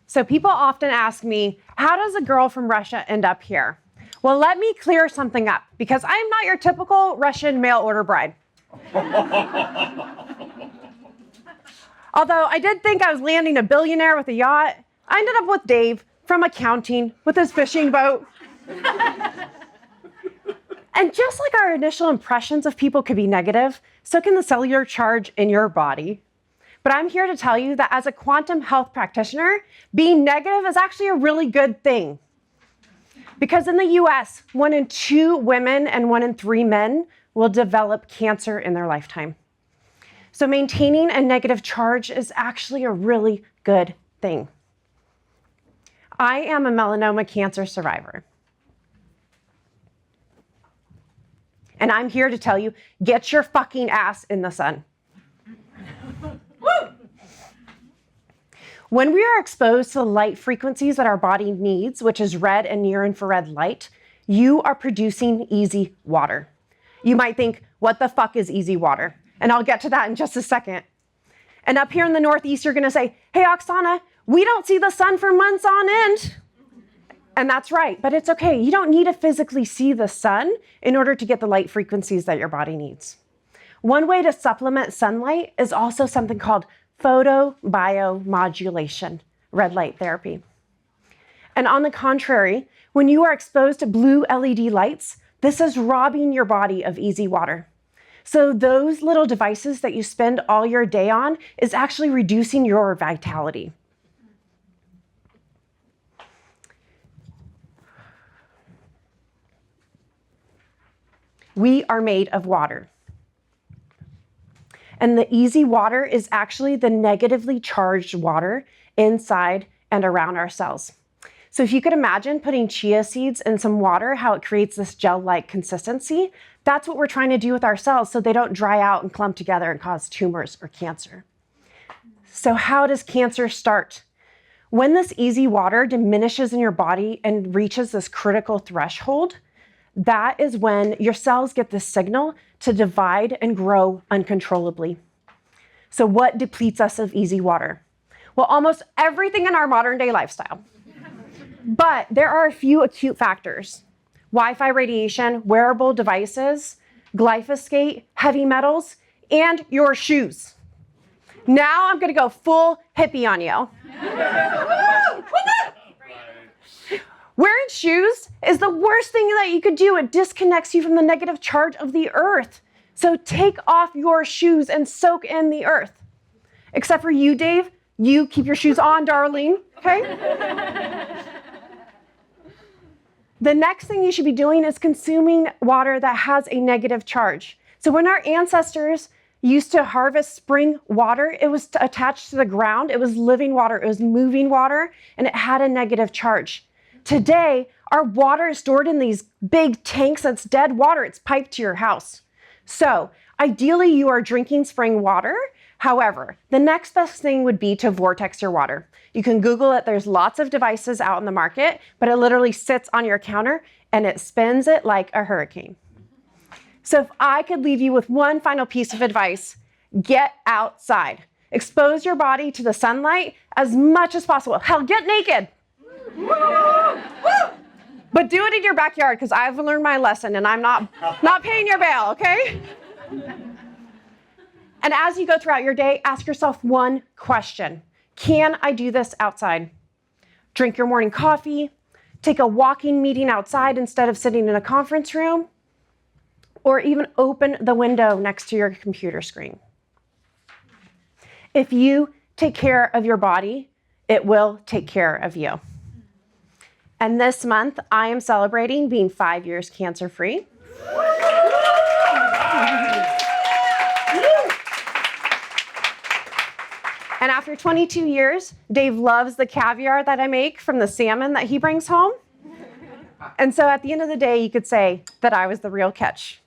So people often ask me, how does a girl from Russia end up here? Well, let me clear something up, because I am not your typical Russian mail order bride. Although I did think I was landing a billionaire with a yacht, I ended up with Dave from accounting with his fishing boat. And just like our initial impressions of people could be negative, so can the cellular charge in your body. But I'm here to tell you that as a quantum health practitioner, being negative is actually a really good thing. Because in the US, 1 in 2 women and 1 in 3 men will develop cancer in their lifetime. So maintaining a negative charge is actually a really good thing. I am a melanoma cancer survivor. And I'm here to tell you, get your fucking ass in the sun. When we are exposed to the light frequencies that our body needs, which is red and near infrared light, you are producing easy water. You might think, what the fuck is easy water? And I'll get to that in just a second. And up here in the Northeast, you're gonna say, hey, Oksana, we don't see the sun for months on end. And that's right, but it's okay. You don't need to physically see the sun in order to get the light frequencies that your body needs. One way to supplement sunlight is also something called photobiomodulation, red light therapy. And on the contrary, when you are exposed to blue LED lights, this is robbing your body of easy water. So those little devices that you spend all your day on is actually reducing your vitality. We are made of water. And the easy water is actually the negatively charged water inside and around our cells. So if you could imagine putting chia seeds in some water, how it creates this gel-like consistency, that's what we're trying to do with our cells so they don't dry out and clump together and cause tumors or cancer. So how does cancer start? When this easy water diminishes in your body and reaches this critical threshold, that is when your cells get this signal to divide and grow uncontrollably. So what depletes us of easy water? Well, almost everything in our modern day lifestyle. But there are a few acute factors: Wi-Fi radiation, wearable devices, glyphosate, heavy metals, and your shoes. Now I'm gonna go full hippie on you. Wearing shoes is the worst thing that you could do. It disconnects you from the negative charge of the earth. So take off your shoes and soak in the earth. Except for you, Dave. You keep your shoes on, darling, okay? The next thing you should be doing is consuming water that has a negative charge. So when our ancestors used to harvest spring water, it was attached to the ground. It was living water. It was moving water, and it had a negative charge. Today, our water is stored in these big tanks. That's dead water. It's piped to your house. So ideally, you are drinking spring water. However, the next best thing would be to vortex your water. You can Google it. There's lots of devices out in the market, but it literally sits on your counter and it spins it like a hurricane. So if I could leave you with one final piece of advice, get outside. Expose your body to the sunlight as much as possible. Hell, get naked. But do it in your backyard, because I've learned my lesson and I'm not paying your bail, okay? And as you go throughout your day, ask yourself one question. Can I do this outside? Drink your morning coffee, take a walking meeting outside instead of sitting in a conference room, or even open the window next to your computer screen. If you take care of your body, it will take care of you. And this month, I am celebrating being 5 years cancer-free. And after 22 years, Dave loves the caviar that I make from the salmon that he brings home. And so at the end of the day, you could say that I was the real catch.